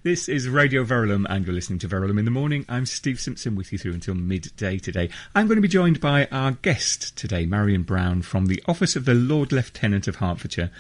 This is Radio Verulam, and you're listening to Verulam in the Morning. I'm Steve Simpson, with you through until midday today. I'm going to be joined by our guest today, Marion Brown, from the Office of the Lord Lieutenant of Hertfordshire.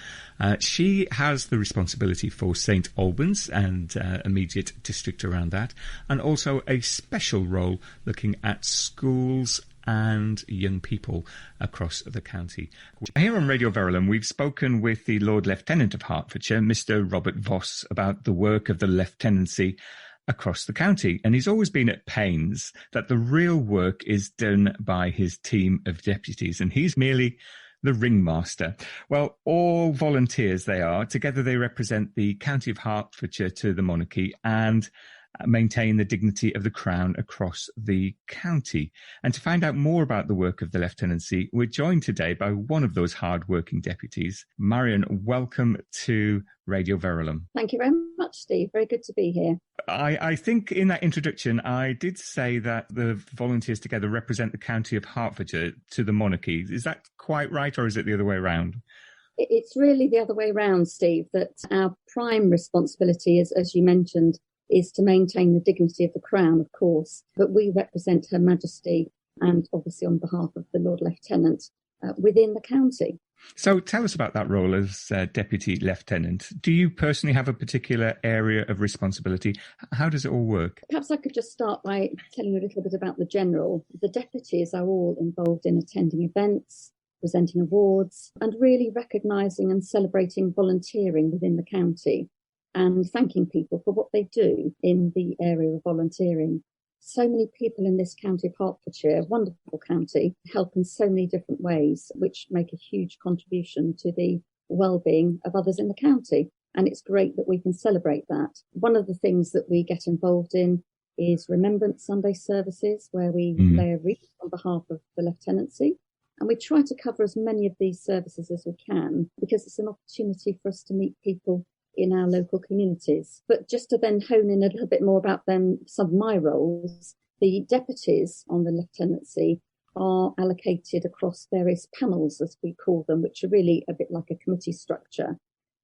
She has the responsibility for St Albans and immediate district around that, and also a special role looking at schools and young people across the county. Here on Radio Verulam, we've spoken with the Lord Lieutenant of Hertfordshire, Mr. Robert Voss, about the work of the Lieutenancy across the county. And he's always been at pains that the real work is done by his team of deputies, and he's merely the ringmaster. Well, all volunteers they are. Together they represent the county of Hertfordshire to the monarchy and maintain the dignity of the Crown across the county. And to find out more about the work of the Lieutenancy, we're joined today by one of those hard-working deputies. Marion, welcome to Radio Verulam. Thank you very much, Steve. Very good to be here. I think in that introduction, I did say that the volunteers together represent the county of Hertfordshire to the monarchy. Is that quite right, or is it the other way around? It's really the other way around, Steve, that our prime responsibility is, as you mentioned, is to maintain the dignity of the Crown, of course, but we represent Her Majesty and obviously on behalf of the Lord Lieutenant within the county. So tell us about that role as Deputy Lieutenant. Do you personally have a particular area of responsibility? How does it all work? Perhaps I could just start by telling you a little bit about the general. The deputies are all involved in attending events, presenting awards, and really recognising and celebrating volunteering within the county, and thanking people for what they do in the area of volunteering. So many people in this county of Hertfordshire, wonderful county, help in so many different ways, which make a huge contribution to the well-being of others in the county. And it's great that we can celebrate that. One of the things that we get involved in is Remembrance Sunday services, where we lay a wreath on behalf of the Lieutenancy. And we try to cover as many of these services as we can, because it's an opportunity for us to meet people in our local communities. But just to then hone in a little bit more about them, some of my roles, the deputies on the Lieutenancy are allocated across various panels, as we call them, which are really a bit like a committee structure.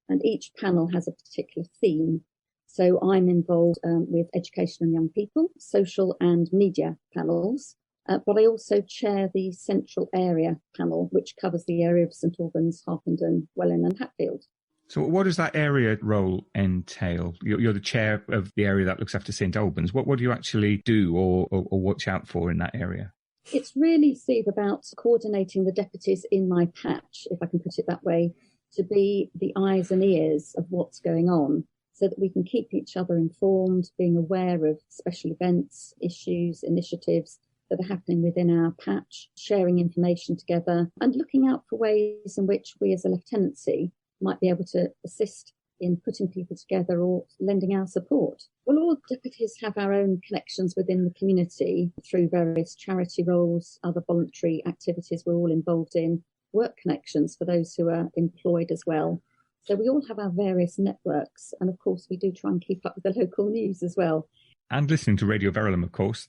And each panel has a particular theme. So I'm involved with education and young people, social and media panels. But I also chair the central area panel, which covers the area of St Albans, Harpenden, Welwyn and Hatfield. So what does that area role entail? You're the chair of the area that looks after St Albans. What do you actually do or watch out for in that area? It's really, Steve, about coordinating the deputies in my patch, if I can put it that way, to be the eyes and ears of what's going on, so that we can keep each other informed, being aware of special events, issues, initiatives that are happening within our patch, sharing information together and looking out for ways in which we as a lieutenancy might be able to assist in putting people together or lending our support. Well, all deputies have our own connections within the community through various charity roles, other voluntary activities we're all involved in, work connections for those who are employed as well. So we all have our various networks, and of course we do try and keep up with the local news as well. And listening to Radio Verulam, of course,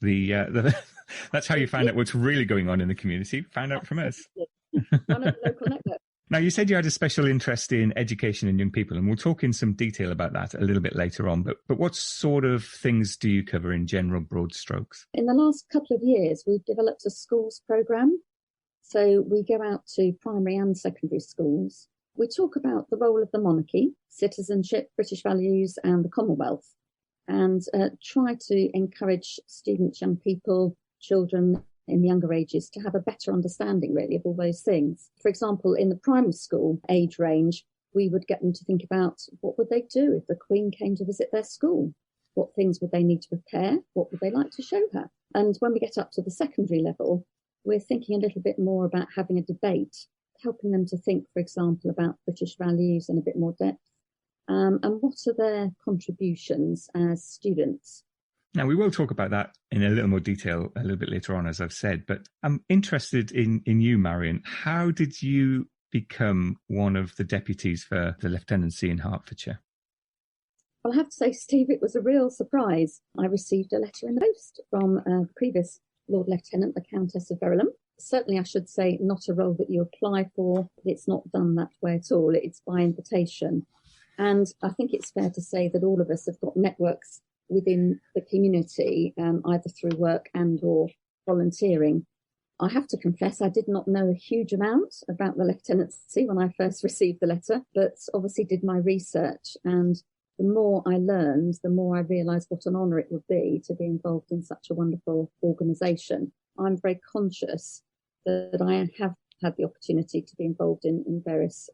that's how you find out what's really going on in the community. Find out from us. One of the local networks. Now, you said you had a special interest in education and young people, and we'll talk in some detail about that a little bit later on. But what sort of things do you cover in general, broad strokes? In the last couple of years, we've developed a schools programme. So we go out to primary and secondary schools. We talk about the role of the monarchy, citizenship, British values and the Commonwealth, and try to encourage students, young people, children in younger ages to have a better understanding, really, of all those things. For example, in the primary school age range, we would get them to think about what would they do if the Queen came to visit their school? What things would they need to prepare? What would they like to show her? And when we get up to the secondary level, we're thinking a little bit more about having a debate, helping them to think, for example, about British values in a bit more depth, and what are their contributions as students. Now, we will talk about that in a little more detail a little bit later on, as I've said, but I'm interested in you, Marion. How did you become one of the deputies for the Lieutenancy in Hertfordshire? Well, I have to say, Steve, it was a real surprise. I received a letter in the post from the previous Lord Lieutenant, the Countess of Verulam. Certainly, I should say, not a role that you apply for. It's not done that way at all. It's by invitation. And I think it's fair to say that all of us have got networks within the community, either through work and or volunteering. I have to confess, I did not know a huge amount about the lieutenancy when I first received the letter, but obviously did my research. And the more I learned, the more I realised what an honour it would be to be involved in such a wonderful organisation. I'm very conscious that I have had the opportunity to be involved in various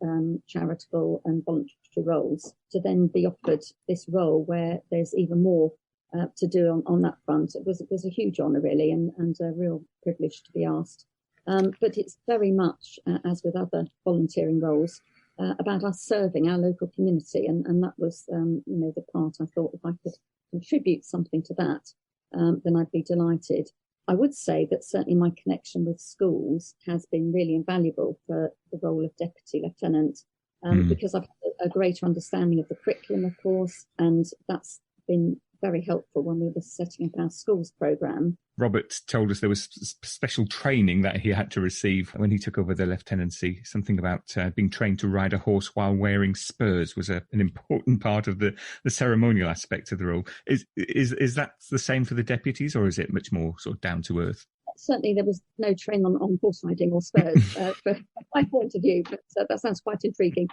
charitable and voluntary roles, to then be offered this role where there's even more to do on that front. It was a huge honour, really, and a real privilege to be asked. But it's very much, as with other volunteering roles, about us serving our local community, and that was, the part I thought if I could contribute something to that, then I'd be delighted. I would say that certainly my connection with schools has been really invaluable for the role of Deputy Lieutenant, because I've had a greater understanding of the curriculum, of course, and that's been very helpful when we were setting up our schools programme. Robert told us there was special training that he had to receive when he took over the lieutenancy. Something about being trained to ride a horse while wearing spurs was an important part of the ceremonial aspect of the role. Is that the same for the deputies, or is it much more sort of down to earth? Certainly there was no training on horse riding or spurs from my point of view, but that sounds quite intriguing.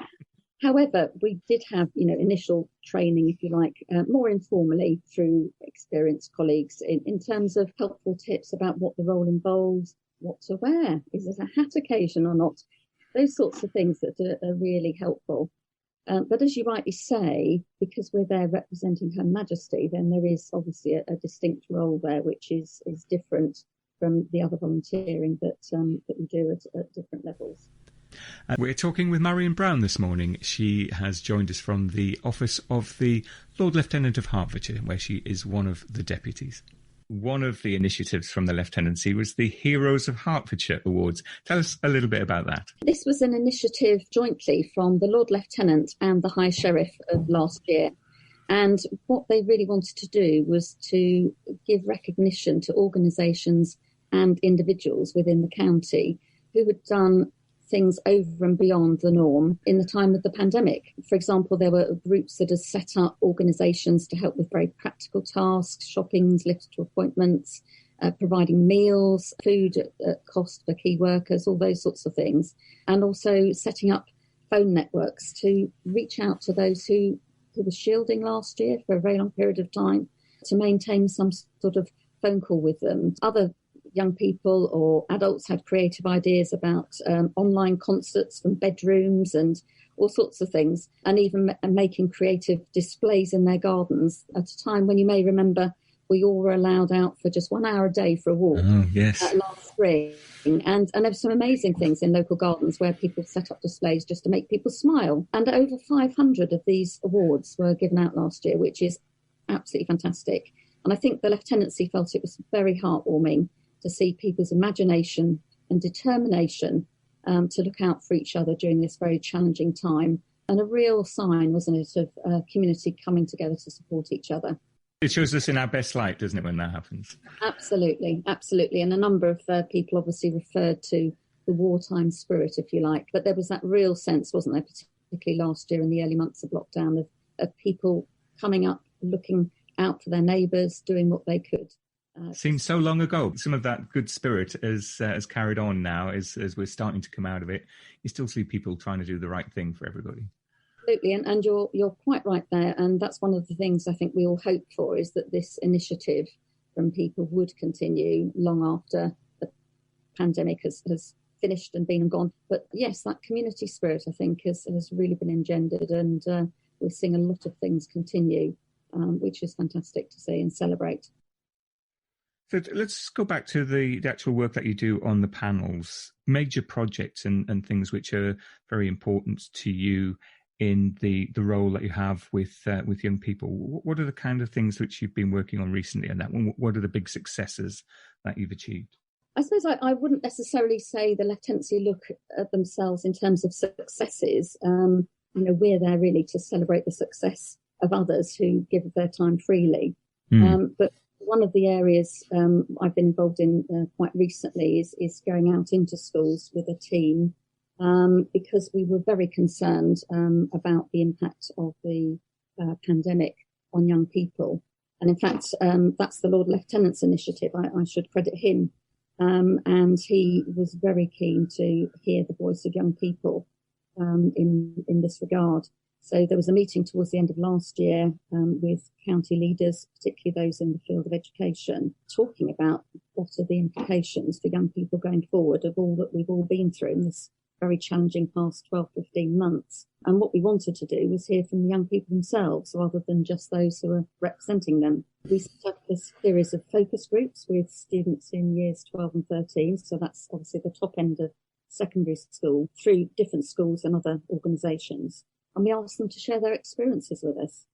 However, we did have, initial training, if you like, more informally through experienced colleagues in terms of helpful tips about what the role involves, what to wear, is it a hat occasion or not, those sorts of things that are really helpful. But as you rightly say, because we're there representing Her Majesty, then there is obviously a distinct role there, which is different from the other volunteering that we do at different levels. We're talking with Marion Brown this morning. She has joined us from the office of the Lord Lieutenant of Hertfordshire, where she is one of the deputies. One of the initiatives from the Lieutenancy was the Heroes of Hertfordshire Awards. Tell us a little bit about that. This was an initiative jointly from the Lord Lieutenant and the High Sheriff of last year. And what they really wanted to do was to give recognition to organisations and individuals within the county who had done things over and beyond the norm in the time of the pandemic. For example, there were groups that had set up organisations to help with very practical tasks, shoppings, lifts to appointments, providing meals, food at cost for key workers, all those sorts of things. And also setting up phone networks to reach out to those who were shielding last year for a very long period of time, to maintain some sort of phone call with them. Other young people or adults had creative ideas about online concerts from bedrooms and all sorts of things, and even making creative displays in their gardens at a time when you may remember we all were allowed out for just 1 hour a day for a walk. Oh, yes. Last spring. And there were some amazing things in local gardens where people set up displays just to make people smile. And over 500 of these awards were given out last year, which is absolutely fantastic. And I think the Lieutenancy felt it was very heartwarming to see people's imagination and determination to look out for each other during this very challenging time. And a real sign, wasn't it, of a community coming together to support each other. It shows us in our best light, doesn't it, when that happens? Absolutely, absolutely. And a number of people obviously referred to the wartime spirit, if you like. But there was that real sense, wasn't there, particularly last year in the early months of lockdown, of people coming up, looking out for their neighbours, doing what they could. Seems so long ago. Some of that good spirit has carried on now as we're starting to come out of it. You still see people trying to do the right thing for everybody. Absolutely, and you're quite right there. And that's one of the things I think we all hope for, is that this initiative from people would continue long after the pandemic has finished and been and gone. But yes, that community spirit, I think, has really been engendered, and we're seeing a lot of things continue, which is fantastic to see and celebrate. So let's go back to the actual work that you do on the panels, major projects and things which are very important to you in the role that you have with young people. What are the kind of things which you've been working on recently on that one? What are the big successes that you've achieved? I suppose I wouldn't necessarily say the Lieutenancy look at themselves in terms of successes. We're there really to celebrate the success of others who give their time freely. But one of the areas I've been involved in quite recently is going out into schools with a team because we were very concerned about the impact of the pandemic on young people. And in fact, that's the Lord Lieutenant's initiative. I should credit him. And he was very keen to hear the voice of young people in this regard. So there was a meeting towards the end of last year with county leaders, particularly those in the field of education, talking about what are the implications for young people going forward of all that we've all been through in this very challenging past 12, 15 months. And what we wanted to do was hear from the young people themselves rather than just those who are representing them. We set up this series of focus groups with students in years 12 and 13. So that's obviously the top end of secondary school, through different schools and other organisations. And we asked them to share their experiences with us.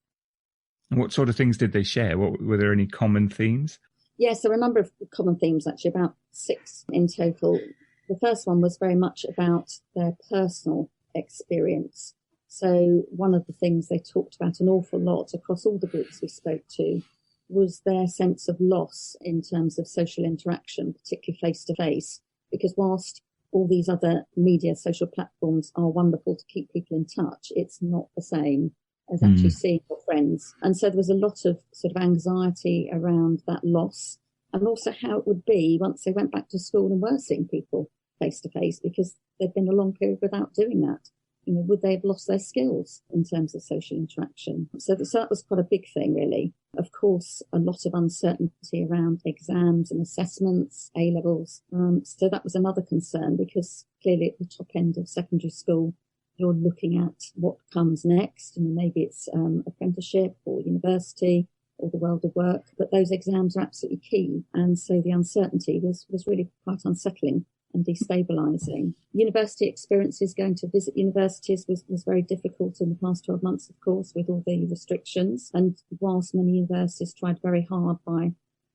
And what sort of things did they share? Were there any common themes? Yes, there were a number of common themes, actually, about 6 in total. The first one was very much about their personal experience. So one of the things they talked about an awful lot across all the groups we spoke to was their sense of loss in terms of social interaction, particularly face-to-face, because whilst all these other media social platforms are wonderful to keep people in touch, it's not the same as actually seeing your friends. And so there was a lot of sort of anxiety around that loss, and also how it would be once they went back to school and were seeing people face to face, because there'd been a long period without doing that. Would they have lost their skills in terms of social interaction? So that was quite a big thing, really. Of course, a lot of uncertainty around exams and assessments, A-levels. So that was another concern, because clearly at the top end of secondary school, you're looking at what comes next. Maybe it's apprenticeship or university or the world of work, but those exams are absolutely key. And so the uncertainty was really quite unsettling and destabilising. University experiences, going to visit universities was very difficult in the past 12 months, of course, with all the restrictions. And whilst many universities tried very hard by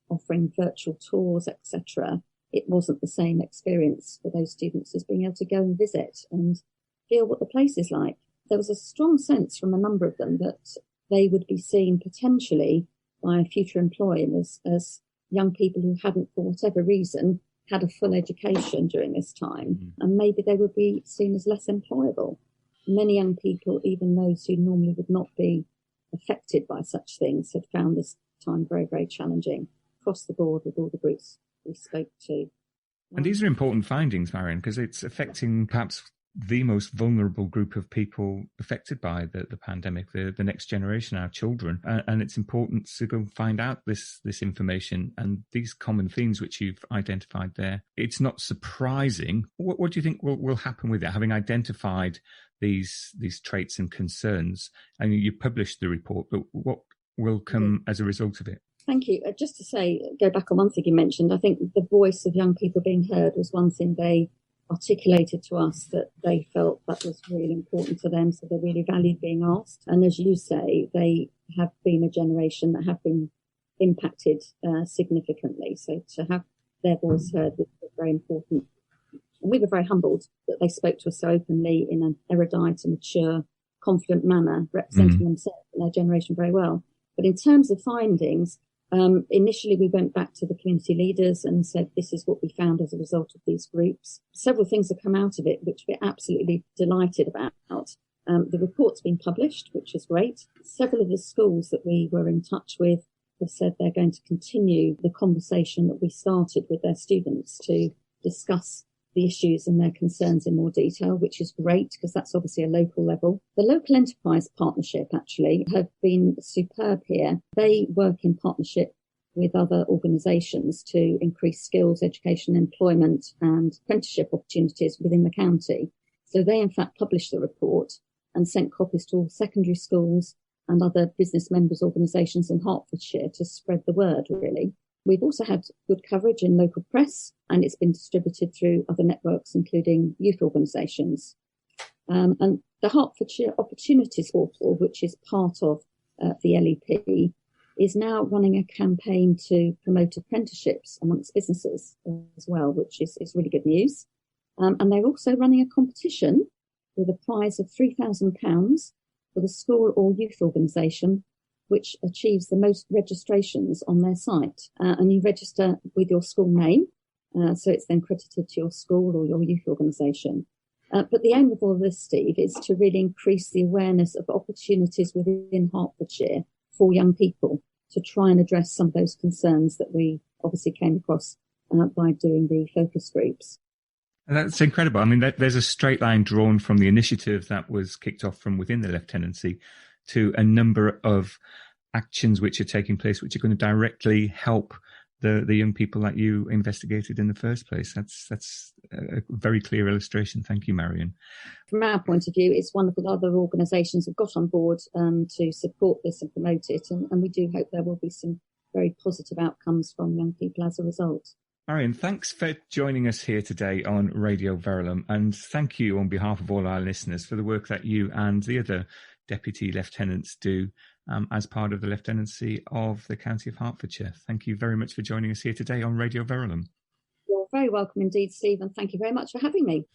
offering virtual tours, etc., it wasn't the same experience for those students as being able to go and visit and feel what the place is like. There was a strong sense from a number of them that they would be seen potentially by future employers as young people who hadn't, for whatever reason, had a full education during this time, and maybe they would be seen as less employable. Many young people, even those who normally would not be affected by such things, had found this time very, very challenging across the board with all the groups we spoke to. And these are important findings, Marion, because it's affecting perhaps the most vulnerable group of people affected by the pandemic, the next generation, our children. And it's important to go and find out this information and these common themes which you've identified there. It's not surprising. What do you think will happen with it? Having identified these traits and concerns, and you published the report, but what will come as a result of it? Thank you. Just to say, go back on one thing you mentioned, I think the voice of young people being heard was one thing they articulated to us, that they felt that was really important to them, so they really valued being asked. And as you say, they have been a generation that have been impacted significantly, so to have their voice heard was very important. And we were very humbled that they spoke to us so openly in an erudite and mature, confident manner, representing themselves and their generation very well. But in terms of findings, initially, we went back to the community leaders and said, this is what we found as a result of these groups. Several things have come out of it, which we're absolutely delighted about. The report's been published, which is great. Several of the schools that we were in touch with have said they're going to continue the conversation that we started with their students to discuss the issues and their concerns in more detail, which is great because that's obviously a local level. The local enterprise partnership actually have been superb here. They work in partnership with other organisations to increase skills, education, employment and apprenticeship opportunities within the county. So they in fact published the report and sent copies to all secondary schools and other business members organisations in Hertfordshire to spread the word, really. We've also had good coverage in local press, and it's been distributed through other networks, including youth organisations. And the Hertfordshire Opportunities Portal, which is part of the LEP, is now running a campaign to promote apprenticeships amongst businesses as well, which is really good news. And they're also running a competition with a prize of £3,000 for the school or youth organisation which achieves the most registrations on their site. And you register with your school name, so it's then credited to your school or your youth organisation. But the aim of all of this, Steve, is to really increase the awareness of opportunities within Hertfordshire for young people to try and address some of those concerns that we obviously came across by doing the focus groups. That's incredible. I mean, there's a straight line drawn from the initiative that was kicked off from within the Lieutenancy to a number of actions which are taking place, which are going to directly help the young people that you investigated in the first place. That's a very clear illustration. Thank you, Marion. From our point of view, it's wonderful that other organisations have got on board to support this and promote it, and we do hope there will be some very positive outcomes from young people as a result. Marion, thanks for joining us here today on Radio Verulam, and thank you on behalf of all our listeners for the work that you and the other Deputy Lieutenants do as part of the Lieutenancy of the County of Hertfordshire. Thank you very much for joining us here today on Radio Verulam. You're very welcome indeed, Steve, and thank you very much for having me.